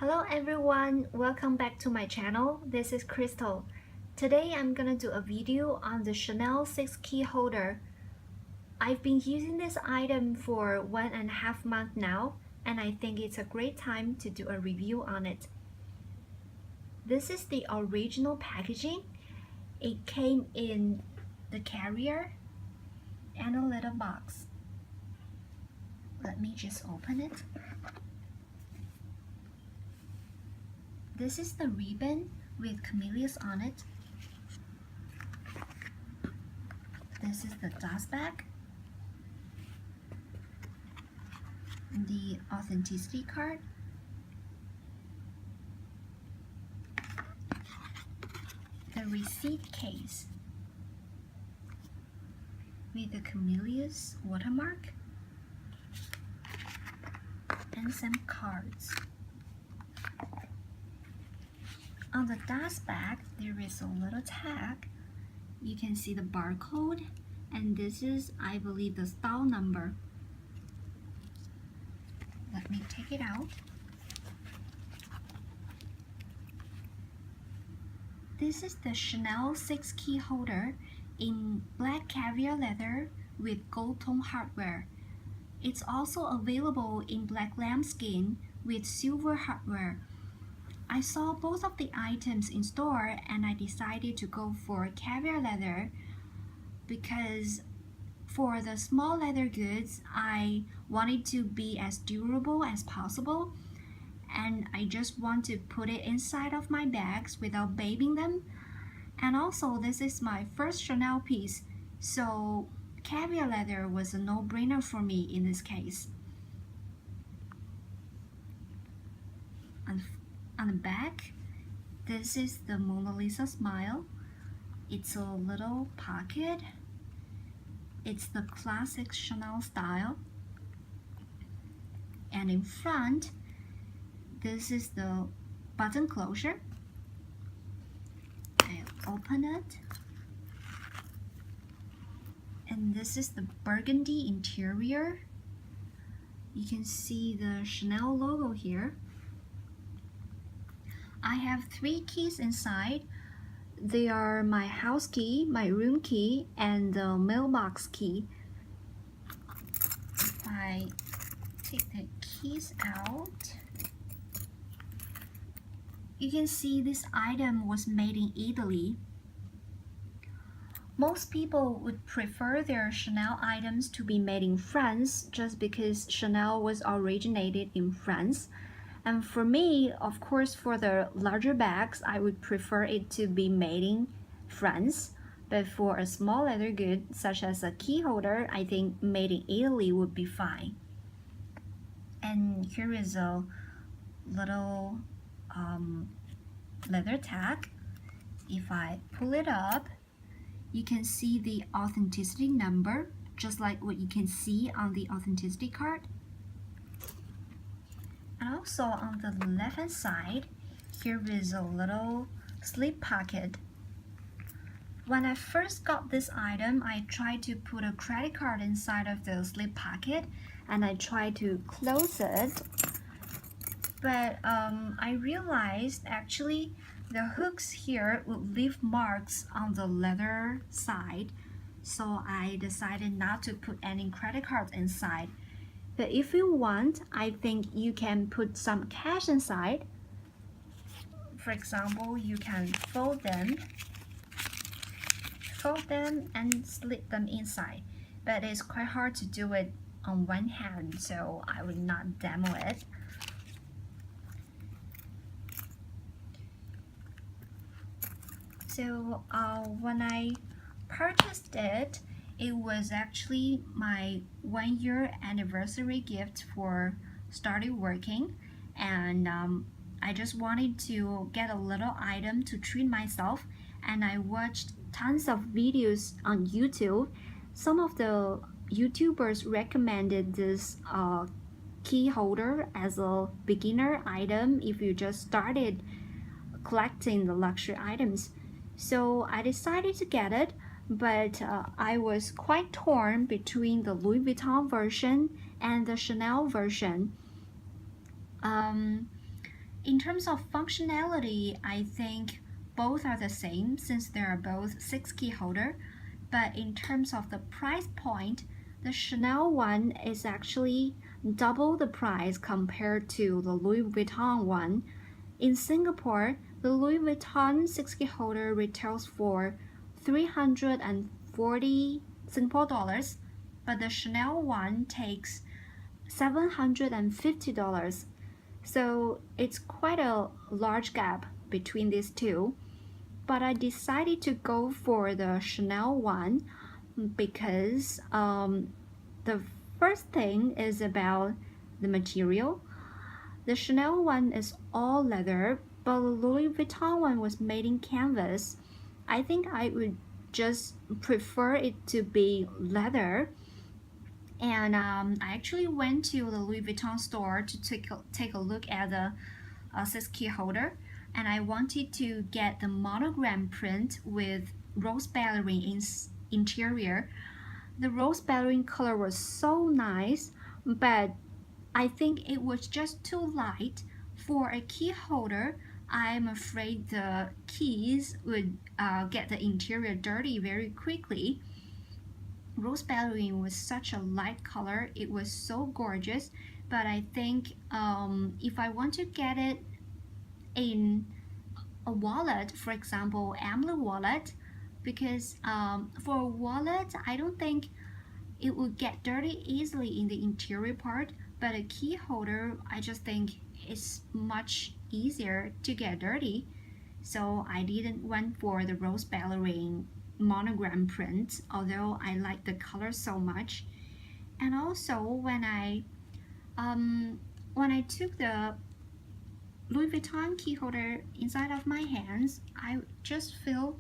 Hello everyone, welcome back to my channel. This is Crystal. Today I'm gonna do a video on the Chanel 6 key holder. I've been using this item for 1.5 months now, and I think it's a great time to do a review on it. This is the original packaging. It came in the carrier and a little box. Let me just open it. This is the ribbon with camellias on it. This is the dust bag. The authenticity card. The receipt case with the camellias watermark. And some cards. On the dust bag, there is a little tag. You can see the barcode, and this is, I believe, the style number. Let me take it out. This is the Chanel 6 key holder in black caviar leather with gold tone hardware. It's also available in black lambskin with silver hardware. I saw both of the items in store and I decided to go for caviar leather because for the small leather goods, I wanted to be as durable as possible, and I just want to put it inside of my bags without babying them. And also, this is my first Chanel piece, so caviar leather was a no-brainer for me in this case. On the back, this is the Mona Lisa smile. It's a little pocket. It's the classic Chanel style. And in front, this is the button closure. I open it. And this is the burgundy interior. You can see the Chanel logo here. I have 3 keys inside. They are my house key, my room key, and the mailbox key. If I take the keys out, you can see this item was made in Italy. Most people would prefer their Chanel items to be made in France just because Chanel was originated in France. And for me, of course, for the larger bags, I would prefer it to be made in France. But for a small leather good, such as a key holder, I think made in Italy would be fine. And here is a little leather tag. If I pull it up, you can see the authenticity number, just like what you can see on the authenticity card. And also on the left hand side, here is a little slip pocket. When I first got this item, I tried to put a credit card inside of the slip pocket and I tried to close it. But I realized actually the hooks here would leave marks on the leather side. So I decided not to put any credit cards inside. But if you want, I think you can put some cash inside. For example, you can fold them and slip them inside. But it's quite hard to do it on one hand, so I would not demo it. So when I purchased it, it was actually my 1-year anniversary gift for starting working, and I just wanted to get a little item to treat myself, and I watched tons of videos on YouTube. Some of the YouTubers recommended this key holder as a beginner item if you just started collecting the luxury items. So I decided to get it, but I was quite torn between the Louis Vuitton version and the Chanel version. In terms of functionality, I think both are the same since they are both 6 key holder. But in terms of the price point, the Chanel one is actually double the price compared to the Louis Vuitton one. In Singapore, the Louis Vuitton 6 key holder retails for 340 Singapore dollars, but the Chanel one takes $750. So it's quite a large gap between these two. But I decided to go for the Chanel one because the first thing is about the material. The Chanel one is all leather, but the Louis Vuitton one was made in canvas. I think I would just prefer it to be leather. And I actually went to the Louis Vuitton store to take a look at the 6 key holder, and I wanted to get the monogram print with rose ballerine interior. The rose ballerine color was so nice, but I think it was just too light for a key holder. I'm afraid the keys would get the interior dirty very quickly. Rose ballerine was such a light color. It was so gorgeous, but I think if I want to get it in a wallet, for example, Emily wallet, because for a wallet, I don't think it would get dirty easily in the interior part, but a key holder, I just think it's much easier to get dirty. So I didn't went for the rose ballerine monogram print, although I like the color so much. And also when I took the Louis Vuitton key holder inside of my hands, I just feel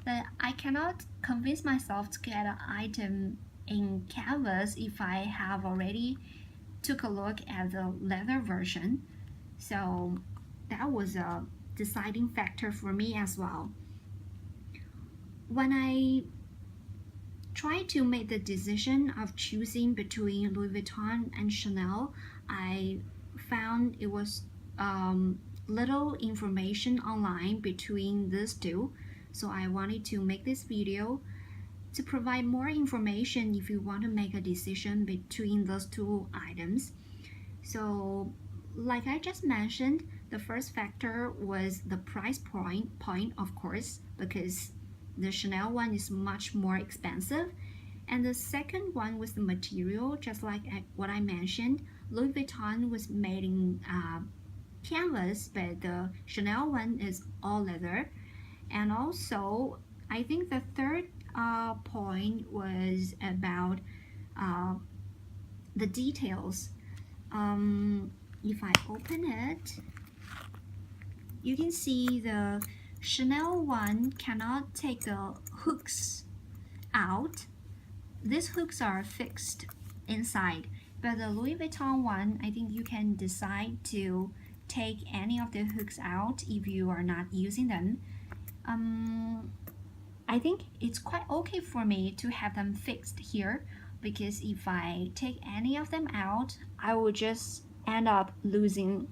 that I cannot convince myself to get an item in canvas if I have already took a look at the leather version. So that was a deciding factor for me as well. When I tried to make the decision of choosing between Louis Vuitton and Chanel, I found it was little information online between these two. So I wanted to make this video to provide more information if you want to make a decision between those two items. So like I just mentioned, the first factor was the price point of course, because the Chanel one is much more expensive. And the second one was the material, just like what I mentioned. Louis Vuitton was made in canvas, but the Chanel one is all leather. And also, I think the third point was about the details. If I open it, you can see the Chanel one cannot take the hooks out. These hooks are fixed inside, but the Louis Vuitton one, I think you can decide to take any of the hooks out if you are not using them. I think it's quite okay for me to have them fixed here, because if I take any of them out, I will just end up losing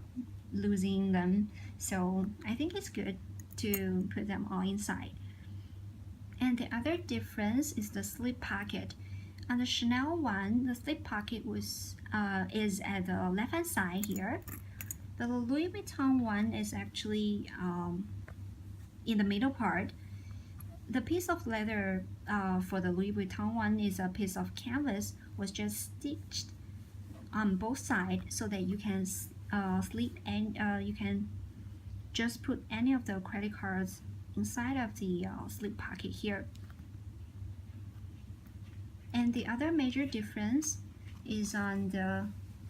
them. So I think it's good to put them all inside. And the other difference is the slip pocket. On the Chanel one, the slip pocket was is at the left hand side here. The Louis Vuitton one is actually in the middle part. The piece of leather for the Louis Vuitton one is a piece of canvas, was just stitched on both sides so that you can slip and you can just put any of the credit cards inside of the slip pocket here. And the other major difference is on the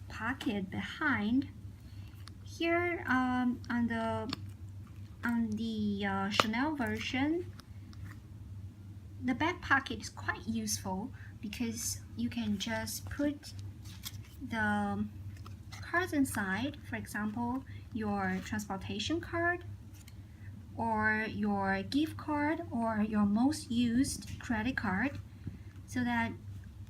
pocket behind. Here on the Chanel version, the back pocket is quite useful because you can just put the cards inside. For example, your transportation card, or your gift card, or your most used credit card, so that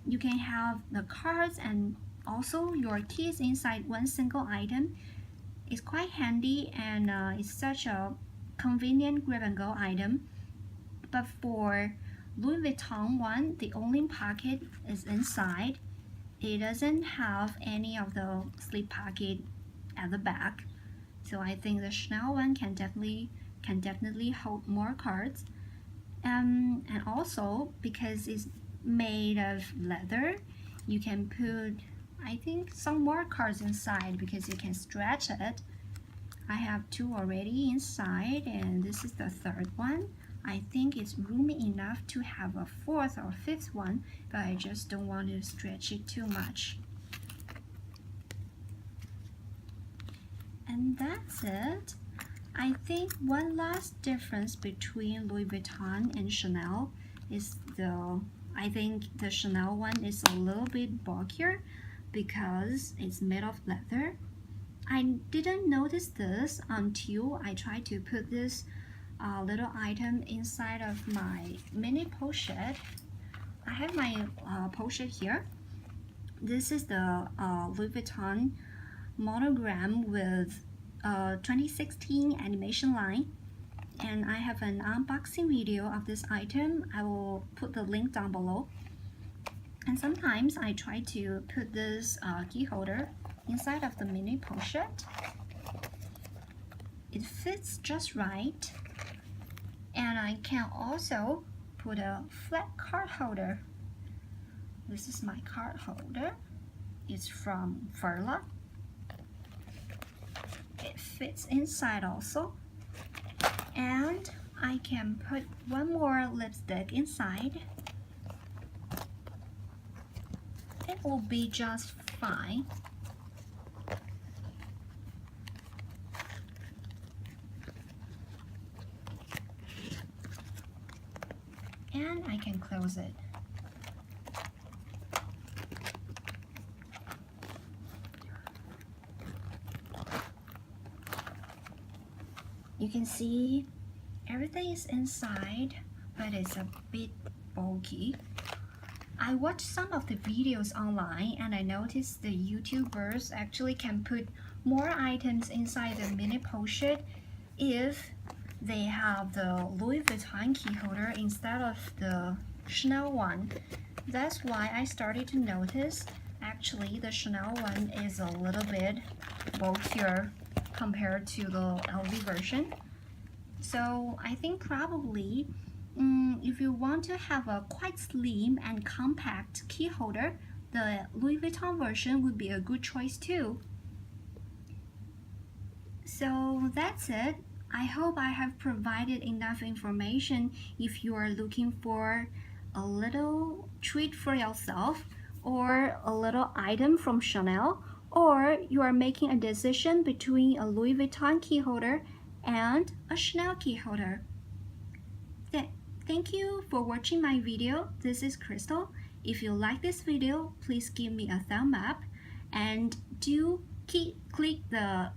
you can have the cards and also your keys inside one single item. It's quite handy and it's such a convenient grab-and-go item. But for Louis Vuitton one, the only pocket is inside. It doesn't have any of the slip pocket at the back. So I think the Chanel one can definitely hold more cards. And also because it's made of leather, you can put, I think, some more cards inside because you can stretch it. I have 2 already inside, and this is the 3rd one. I think it's roomy enough to have a 4th or 5th one, but I just don't want to stretch it too much. And that's it. I think one last difference between Louis Vuitton and Chanel is I think the Chanel one is a little bit bulkier because it's made of leather. I didn't notice this until I tried to put this little item inside of my mini pochette. I have my pochette here. This is the Louis Vuitton monogram with 2016 animation line, and I have an unboxing video of this item. I will put the link down below. And sometimes I try to put this key holder inside of the mini pochette. It fits just right, and I can also put a flat card holder. This is my card holder. It's from Furla. It fits inside also, and I can put one more lipstick inside. It will be just fine. And I can close it. You can see everything is inside, but it's a bit bulky. I watched some of the videos online and I noticed the YouTubers actually can put more items inside the mini pochette if they have the Louis Vuitton key holder instead of the Chanel one. That's why I started to notice actually the Chanel one is a little bit bulkier compared to the LV version. So I think probably if you want to have a quite slim and compact key holder, the Louis Vuitton version would be a good choice too. So that's it. I hope I have provided enough information if you are looking for a little treat for yourself or a little item from Chanel, or you are making a decision between a Louis Vuitton key holder and a Chanel key holder. Thank you for watching my video. This is Crystal. If you like this video, please give me a thumb up and do click the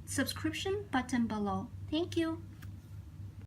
subscription button below. Thank you.